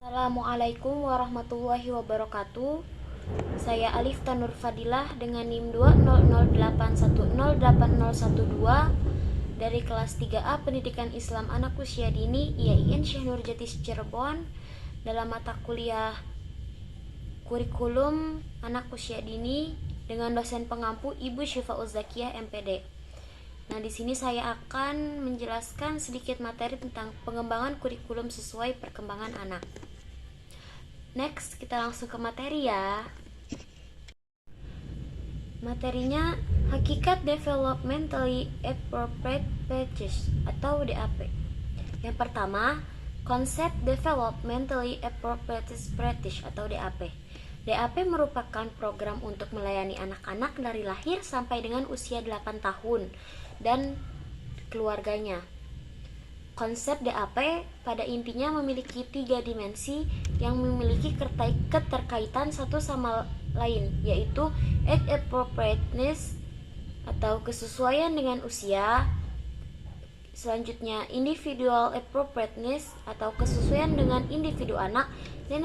Assalamualaikum warahmatullahi wabarakatuh. Saya Alif Tanur Fadilah dengan NIM 20081081012 dari kelas 3A Pendidikan Islam Anak Usia Dini IAIN Syekh Nurjati Cirebon dalam mata kuliah Kurikulum Anak Usia Dini dengan dosen pengampu Ibu Syifauz Zakiyah MPD. Nah, di sini saya akan menjelaskan sedikit materi tentang pengembangan kurikulum sesuai perkembangan anak. Next, kita langsung ke materi ya. Materinya hakikat developmentally appropriate practice atau DAP. Yang pertama, konsep developmentally appropriate practice atau DAP. DAP merupakan program untuk melayani anak-anak dari lahir sampai dengan usia 8 tahun dan keluarganya. Konsep DAP pada intinya memiliki 3 dimensi yang memiliki keterkaitan satu sama lain, yaitu age appropriateness atau kesesuaian dengan usia, selanjutnya individual appropriateness atau kesesuaian dengan individu anak, dan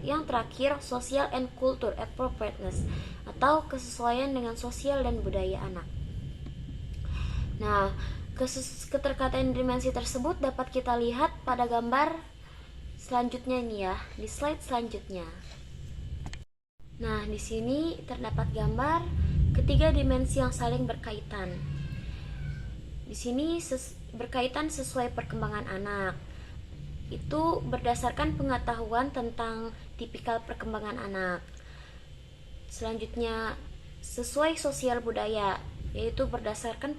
yang terakhir social and culture appropriateness atau kesesuaian dengan sosial dan budaya anak. Nah, keterkaitan dimensi tersebut dapat kita lihat pada gambar selanjutnya nih ya, di slide selanjutnya. Nah, di sini terdapat gambar ketiga dimensi yang saling berkaitan. Di sini berkaitan sesuai perkembangan anak. Itu berdasarkan pengetahuan tentang tipikal perkembangan anak. Selanjutnya, sesuai sosial budaya, yaitu berdasarkan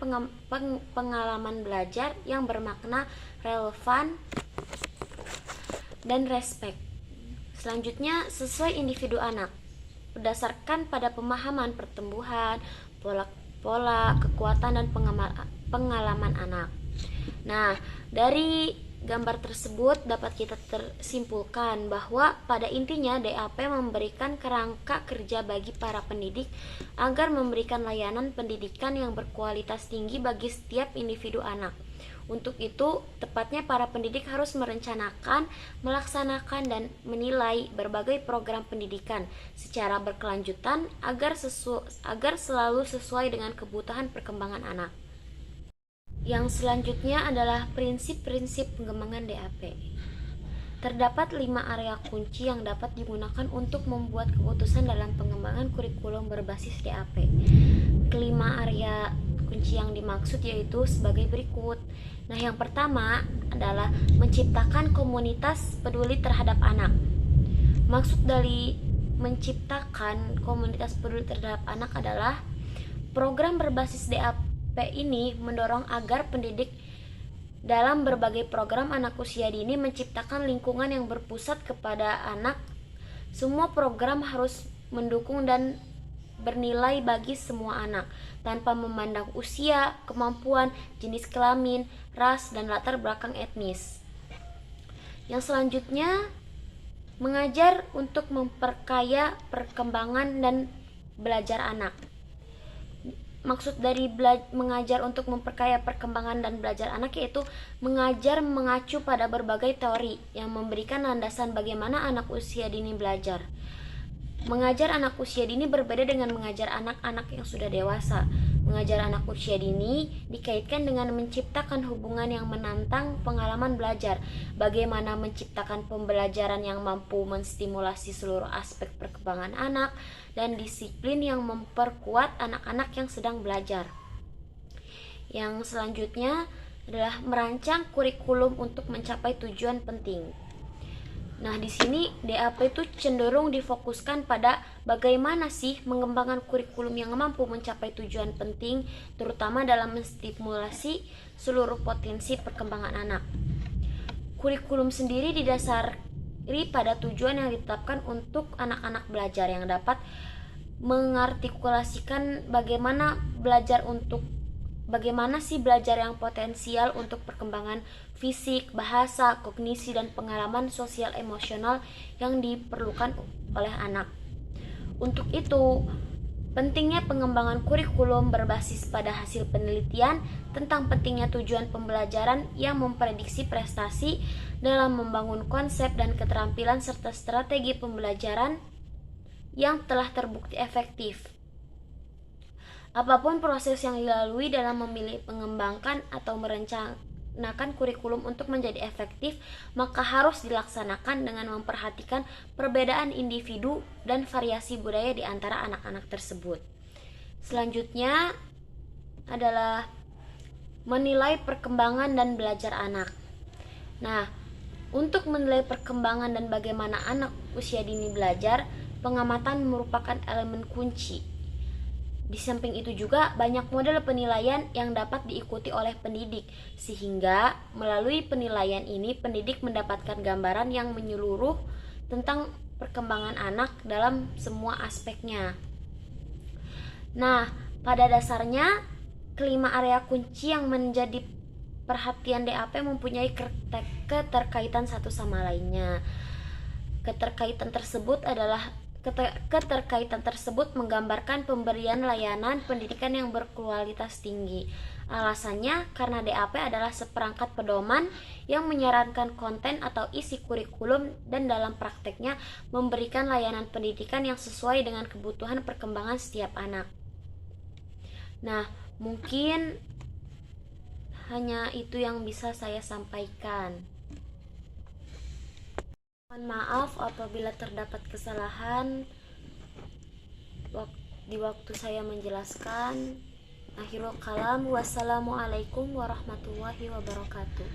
pengalaman belajar yang bermakna relevan dan respect. Selanjutnya, sesuai individu anak, berdasarkan pada pemahaman pertumbuhan, pola, kekuatan, dan pengalaman anak. Nah, dari gambar tersebut dapat kita tersimpulkan bahwa pada intinya DAP memberikan kerangka kerja bagi para pendidik agar memberikan layanan pendidikan yang berkualitas tinggi bagi setiap individu anak. Untuk itu, tepatnya para pendidik harus merencanakan, melaksanakan, dan menilai berbagai program pendidikan secara berkelanjutan agar selalu sesuai dengan kebutuhan perkembangan anak. Yang selanjutnya adalah prinsip-prinsip pengembangan DAP. Terdapat 5 area kunci yang dapat digunakan untuk membuat keputusan dalam pengembangan kurikulum berbasis DAP. Kelima area kunci yang dimaksud yaitu sebagai berikut. Nah, yang pertama adalah menciptakan komunitas peduli terhadap anak. Maksud dari menciptakan komunitas peduli terhadap anak adalah program berbasis DAP ini mendorong agar pendidik dalam berbagai program anak usia dini menciptakan lingkungan yang berpusat kepada anak. Semua program harus mendukung dan bernilai bagi semua anak tanpa memandang usia, kemampuan, jenis kelamin, ras, dan latar belakang etnis. Yang selanjutnya, mengajar untuk memperkaya perkembangan dan belajar anak. Maksud dari mengajar untuk memperkaya perkembangan dan belajar anak yaitu mengajar mengacu pada berbagai teori yang memberikan landasan bagaimana anak usia dini belajar. Mengajar anak usia dini berbeda dengan mengajar anak-anak yang sudah dewasa. Mengajar anak usia dini dikaitkan dengan menciptakan hubungan yang menantang pengalaman belajar. Bagaimana menciptakan pembelajaran yang mampu menstimulasi seluruh aspek perkembangan anak dan disiplin yang memperkuat anak-anak yang sedang belajar. Yang selanjutnya adalah merancang kurikulum untuk mencapai tujuan penting. Nah, di sini DAP itu cenderung difokuskan pada bagaimana sih mengembangkan kurikulum yang mampu mencapai tujuan penting, terutama dalam menstimulasi seluruh potensi perkembangan anak. Kurikulum sendiri didasari pada tujuan yang ditetapkan untuk anak-anak belajar yang dapat mengartikulasikan bagaimana sih belajar yang potensial untuk perkembangan fisik, bahasa, kognisi, dan pengalaman sosial emosional yang diperlukan oleh anak. Untuk itu, Pentingnya pengembangan kurikulum berbasis pada hasil penelitian tentang pentingnya tujuan pembelajaran yang memprediksi prestasi dalam membangun konsep dan keterampilan serta strategi pembelajaran yang telah terbukti efektif. Apapun proses yang dilalui dalam memilih, mengembangkan, atau merencanakan kurikulum untuk menjadi efektif, maka harus dilaksanakan dengan memperhatikan perbedaan individu dan variasi budaya di antara anak-anak tersebut. Selanjutnya adalah menilai perkembangan dan belajar anak. Nah, untuk menilai perkembangan dan bagaimana anak usia dini belajar, pengamatan merupakan elemen kunci. Di samping itu juga banyak model penilaian yang dapat diikuti oleh pendidik, sehingga melalui penilaian ini pendidik mendapatkan gambaran yang menyeluruh tentang perkembangan anak dalam semua aspeknya. Nah, pada dasarnya kelima area kunci yang menjadi perhatian DAP mempunyai keterkaitan satu sama lainnya. Keterkaitan tersebut menggambarkan pemberian layanan pendidikan yang berkualitas tinggi. Alasannya karena DAP adalah seperangkat pedoman yang menyarankan konten atau isi kurikulum dan dalam prakteknya memberikan layanan pendidikan yang sesuai dengan kebutuhan perkembangan setiap anak. Nah, mungkin hanya itu yang bisa saya sampaikan. Mohon maaf apabila terdapat kesalahan di waktu saya menjelaskan. Akhirul kalam, wassalamualaikum warahmatullahi wabarakatuh.